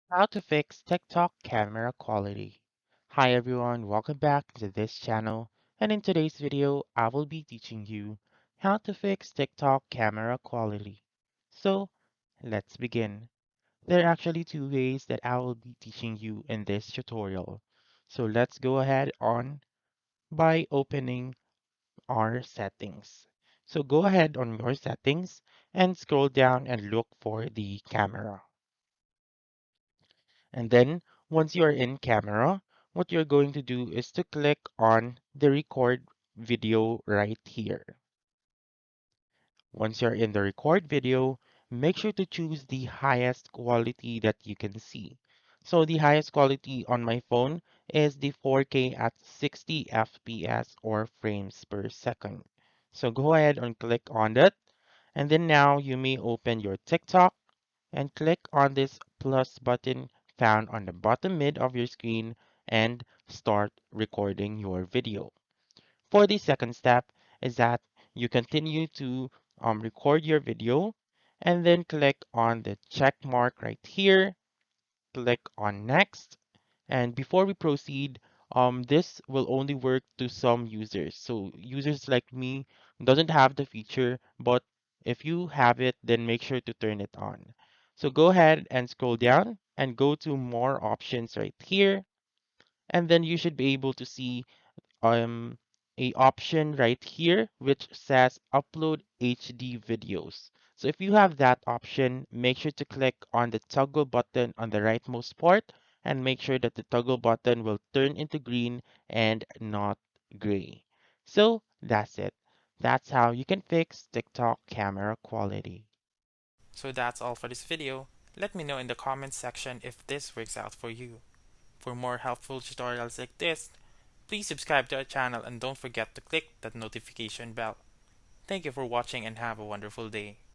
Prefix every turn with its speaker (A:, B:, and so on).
A: How to fix TikTok camera quality. Hi everyone, welcome back to this channel. And in today's video, I will be teaching you how to fix TikTok camera quality. So let's begin. There are actually two ways that I will be teaching you in this tutorial. So let's go ahead on by opening our settings. So go ahead on your settings and scroll down and look for the camera. And then once you are in camera, what you're going to do is to click on the record video right here. Once you're in the record video, make sure to choose the highest quality that you can see. So the highest quality on my phone is the 4K at 60 FPS or frames per second. So go ahead and click on that. And then now you may open your TikTok and click on this plus button found on the bottom mid of your screen and start recording your video. For the second step is that you continue to record your video and then click on the check mark right here, click on next, and before we proceed, this will only work to some users. So users like me doesn't have the feature, but if you have it, then make sure to turn it on. So go ahead and scroll down and go to more options right here. And then you should be able to see um, a option right here which says upload HD videos. So if you have that option, make sure to click on the toggle button on the rightmost part and make sure that the toggle button will turn into green and not gray. So that's it. That's how you can fix TikTok camera quality.
B: So that's all for this video. Let me know in the comments section if this works out for you. For more helpful tutorials like this, please subscribe to our channel and don't forget to click that notification bell. Thank you for watching and have a wonderful day.